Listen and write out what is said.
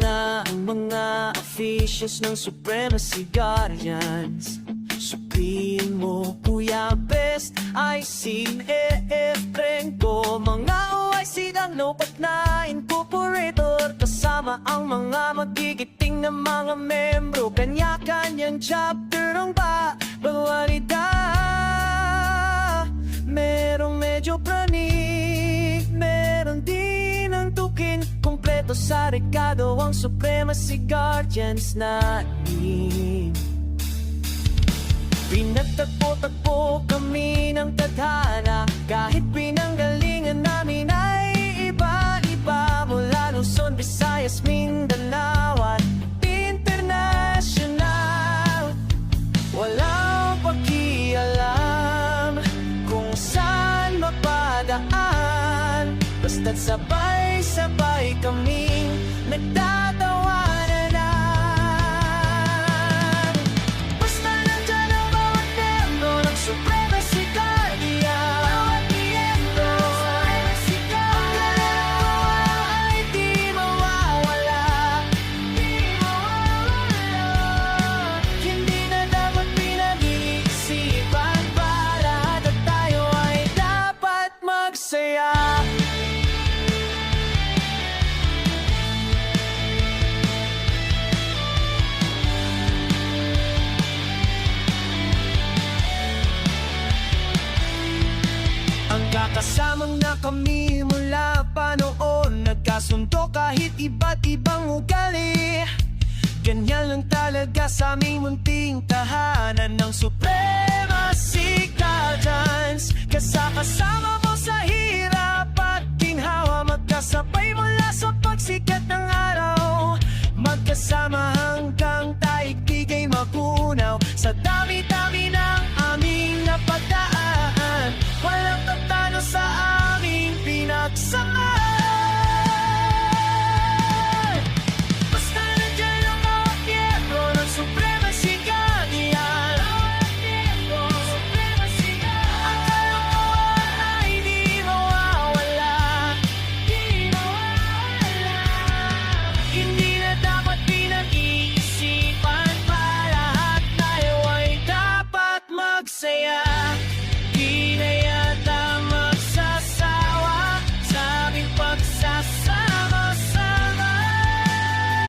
na ang mga officials ng Supremacy Guardians. Supremo, Kuya Best, IC, EF, Trenko, mga OIC ng lopat na incorporator, kasama ang mga magigiting na mga membro, kanya-kanyang chapter ang bawalida. Merong medyo praning, meron din ang tukin, kompleto sa rekado ang Supremacy Guardians natin. Pinagtagpo-tagpo kami ng tadhana, kahit pinanggalingan namin ay iba-iba, mula Luzon, Visayas, Mindanao at international. Walang pakialam kung saan mapadaan, basta't sabay-sabay kaming nagtatawanan na. Supremacy Guardian, bawat miyembro, Supremacy Guardian, ang ay di mawawala, di mawawala. Hindi na dapat pinag-iisipan pa, lahat at tayo ay dapat magsaya. Kasamang na kami mula pa noon, nagkasundo kahit iba't ibang ugali. Ganyan lang talaga sa aming munting tahanan ng Supremacy Guardians. Kasama mo sa hirap at ginhawa, magkasabay mula sa pagsikat ng araw.